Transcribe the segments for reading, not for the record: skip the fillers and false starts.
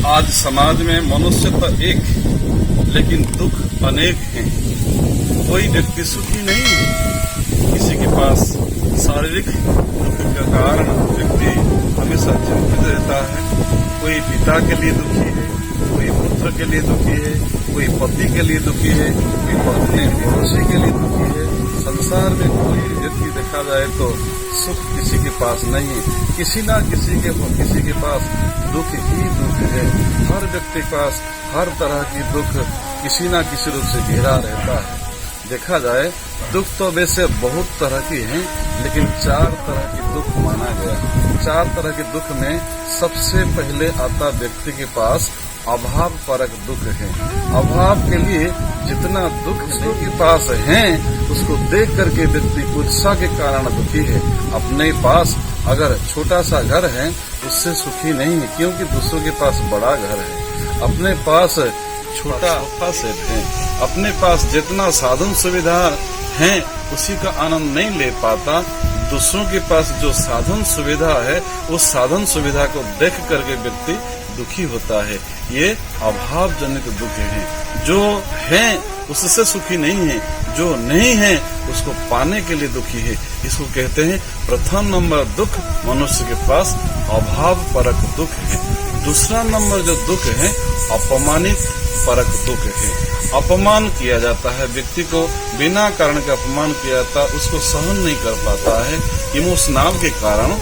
आज समाज में मनुष्य तो एक, लेकिन दुख अनेक हैं। कोई व्यक्ति सुखी नहीं है। किसी के पास शारीरिक दुख के कारण व्यक्ति हमेशा चिंतित रहता है। कोई पिता के लिए दुखी है, कोई पुत्र के लिए दुखी है, कोई पति के लिए दुखी है, कोई अपने पड़ोसी के लिए दुखी है। संसार में कोई व्यक्ति देखा जाए तो सुख किसी के पास नहीं है। किसी के पास दुख ही दुख है। हर व्यक्ति के पास हर तरह की दुख किसी न किसी रूप से घेरा रहता है। देखा जाए दुख तो वैसे बहुत तरह की हैं, लेकिन 4 तरह की दुख माना गया। 4 तरह के दुख में सबसे पहले आता व्यक्ति के पास अभाव परक दुख है। अभाव के लिए जितना दुख के पास है उसको देख करके व्यक्ति उत्साह के कारण दुखी है। अपने पास अगर छोटा सा घर है उससे सुखी नहीं है, क्योंकि दूसरों के पास बड़ा घर है। अपने पास छोटा सोफा सेट है, अपने पास जितना साधन सुविधा है उसी का आनंद नहीं ले पाता। दूसरों के पास जो साधन सुविधा है उस साधन सुविधा को देख करके व्यक्ति दुखी होता है। ये अभाव जनित दुख है। जो है उससे सुखी नहीं है, जो नहीं है उसको पाने के लिए दुखी है। इसको कहते हैं प्रथम नंबर दुख मनुष्य के पास अभाव परक दुख है। दूसरा नंबर जो दुख है अपमानित परक दुख है। अपमान किया जाता है व्यक्ति को, बिना कारण के अपमान किया जाता है, उसको सहन नहीं कर पाता है। इमोशनल के कारण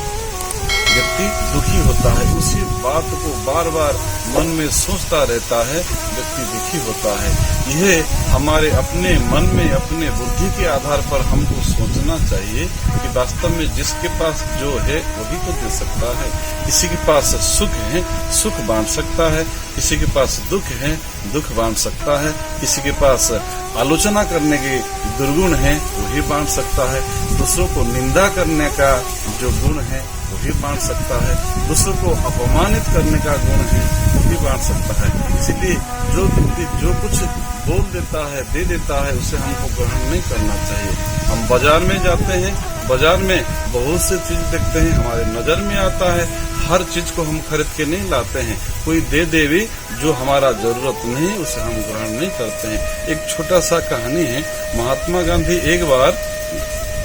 व्यक्ति दुखी होता है। उसी बात को बार बार मन में सोचता रहता है, व्यक्ति दुखी होता है। यह हमारे अपने मन में अपने बुद्धि के आधार पर हमको सोचना चाहिए कि वास्तव में जिसके पास जो है वही तो दे सकता है। किसी के पास सुख है, सुख बांट सकता है। किसी के पास दुख है, दुख बांट सकता है। किसी के पास आलोचना करने के दुर्गुण है वही बांट सकता है। दूसरों को निंदा करने का जो गुण है वही बांट सकता है। दूसरों को अपमानित करने का गुण है वही बांट सकता है। इसलिए जो व्यक्ति जो कुछ बोल देता है, दे देता है, उसे हमको ग्रहण नहीं करना चाहिए। हम बाजार में जाते हैं, बाजार में बहुत सी चीज देखते हैं, हमारे नजर में आता है। हर चीज को हम खरीद के नहीं लाते हैं। कोई दे दे भी जो हमारा जरूरत नहीं है उसे हम ग्रहण नहीं करते हैं। एक छोटा सा कहानी है। महात्मा गांधी एक बार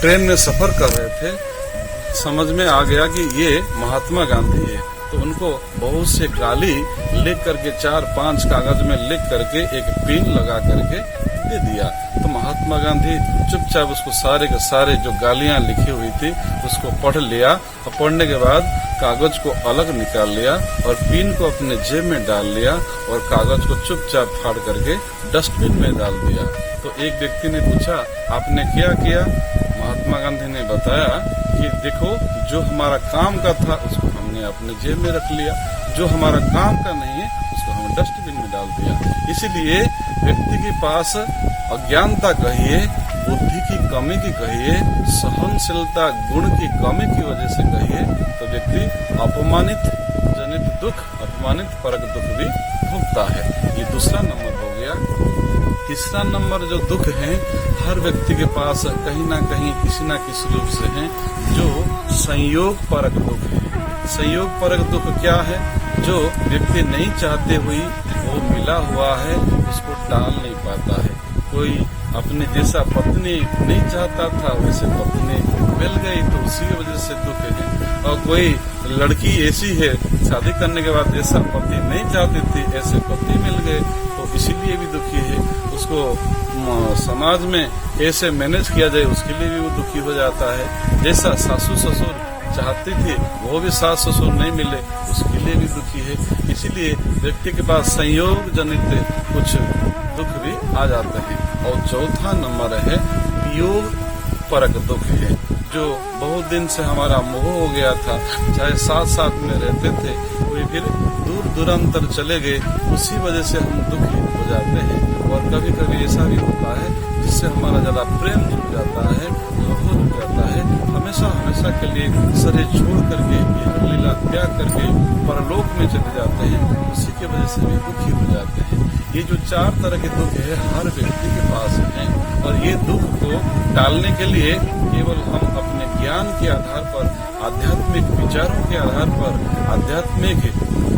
ट्रेन में सफर कर रहे थे। समझ में आ गया कि ये महात्मा गांधी है, तो उनको बहुत से गाली लिख करके 4-5 कागज में लिख करके एक पिन लगा करके दे दिया। तो महात्मा गांधी चुपचाप उसको सारे के सारे जो गालियां लिखी हुई थी उसको पढ़ लिया, और पढ़ने के बाद कागज को अलग निकाल लिया और पिन को अपने जेब में डाल लिया और कागज को चुपचाप फाड़ करके डस्टबिन में डाल दिया। तो एक व्यक्ति ने पूछा, आपने क्या किया? महात्मा गांधी ने बताया कि देखो, जो हमारा काम का था उसको हमने अपने जेब में रख लिया, जो हमारा काम का नहीं है उसको हमने डस्टबिन में डाल दिया। इसीलिए व्यक्ति के पास अज्ञानता कहिए, बुद्धि की कमी की कहिए, सहनशीलता गुण की कमी की वजह से कहिए, तो व्यक्ति अपमानित जनित दुख, अपमानित परक दुख भी भुगता है। ये दूसरा नंबर हो गया। तीसरा नंबर जो दुख है हर व्यक्ति के पास कहीं ना कहीं किसी न किसी रूप से है, जो संयोग परक दुख है। संयोग परक दुख क्या है? जो व्यक्ति नहीं चाहते हुई वो मिला हुआ है, उसको टाल नहीं पाता है। कोई अपने जैसा पत्नी नहीं चाहता था वैसे पत्नी मिल गई तो उसी की वजह से दुख है। और कोई लड़की ऐसी है शादी करने के बाद जैसा पति नहीं चाहती थी ऐसे पति मिल गए तो इसीलिए भी दुखी है। उसको समाज में ऐसे मैनेज किया जाए उसके लिए भी वो दुखी हो जाता है। जैसा सासू ससुर चाहती थी वो भी सास ससुर नहीं मिले उसके लिए भी दुखी है। इसीलिए व्यक्ति के पास संयोग जनित कुछ दुख भी आ जाते हैं। और चौथा नंबर है वियोग परक दुख है, जो बहुत दिन से हमारा मोह हो गया था, चाहे साथ साथ में रहते थे, कोई फिर दूर दूरांतर चले गए, उसी वजह से हम दुखी हो जाते हैं। और कभी कभी ऐसा भी होता है जिससे हमारा ज्यादा प्रेम जुड़ जाता है, मोह जुड़ जाता है, हमेशा हमेशा के लिए शरीर छोड़ करके लीला त्याग करके परलोक में चले जाते हैं, उसी की वजह से भी दुखी हो जाते हैं। ये जो 4 तरह के दुख है हर व्यक्ति के पास है, और ये दुख को टालने के लिए केवल हम अपने ज्ञान के आधार पर, आध्यात्मिक विचारों के आधार पर, आध्यात्मिक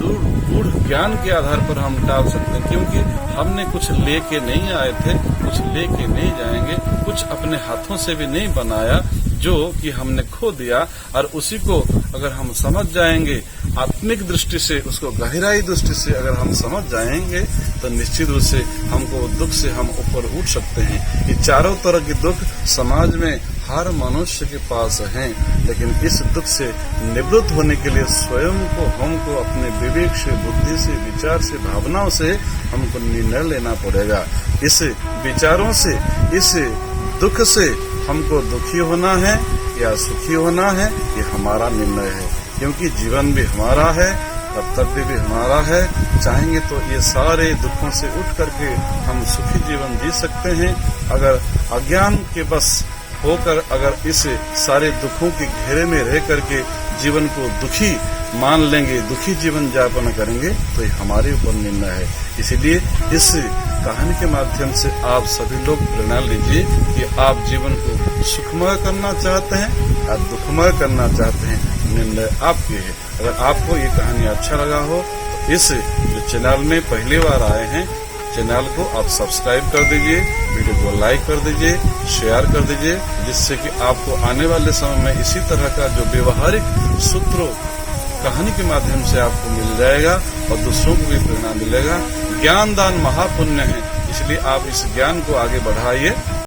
गूढ़ ज्ञान के आधार पर हम टाल सकते हैं, क्योंकि हमने कुछ लेके नहीं आए थे, कुछ लेके नहीं जाएंगे, कुछ अपने हाथों से भी नहीं बनाया जो कि हमने खो दिया। और उसी को अगर हम समझ जाएंगे आत्मिक दृष्टि से, उसको गहराई दृष्टि से अगर हम समझ जाएंगे तो निश्चित रूप से हमको दुख से हम ऊपर उठ सकते हैं। ये चारों तरह के दुख समाज में हर मनुष्य के पास हैं, लेकिन इस दुख से निवृत्त होने के लिए स्वयं को हमको अपने विवेक से, बुद्धि से, विचार से, भावनाओं से हमको निर्णय लेना पड़ेगा। इस विचारों से, इस दुख से हमको दुखी होना है या सुखी होना है, ये हमारा निर्णय है, क्योंकि जीवन भी हमारा है, कर्तव्य भी हमारा है। चाहेंगे तो ये सारे दुखों से उठ करके हम सुखी जीवन जी सकते हैं। अगर अज्ञान के बस होकर अगर इस सारे दुखों के घेरे में रह करके जीवन को दुखी मान लेंगे, दुखी जीवन यापन करेंगे, तो ये हमारे ऊपर निर्णय है। इसीलिए इस कहानी के माध्यम से आप सभी लोग प्रेरणा लीजिए कि आप जीवन को सुखमय करना चाहते हैं या दुखमय करना चाहते हैं, निर्णय आपके है। अगर आपको ये कहानी अच्छा लगा हो तो इस जो चैनल में पहली बार आए हैं, चैनल को आप सब्सक्राइब कर दीजिए, वीडियो को लाइक कर दीजिए, शेयर कर दीजिए, जिससे कि आपको आने वाले समय में इसी तरह का जो व्यवहारिक सूत्रों कहानी के माध्यम से आपको मिल जाएगा और दूसरों को भी प्रेरणा मिलेगा। ज्ञान दान महापुण्य है, इसलिए आप इस ज्ञान को आगे बढ़ाइए।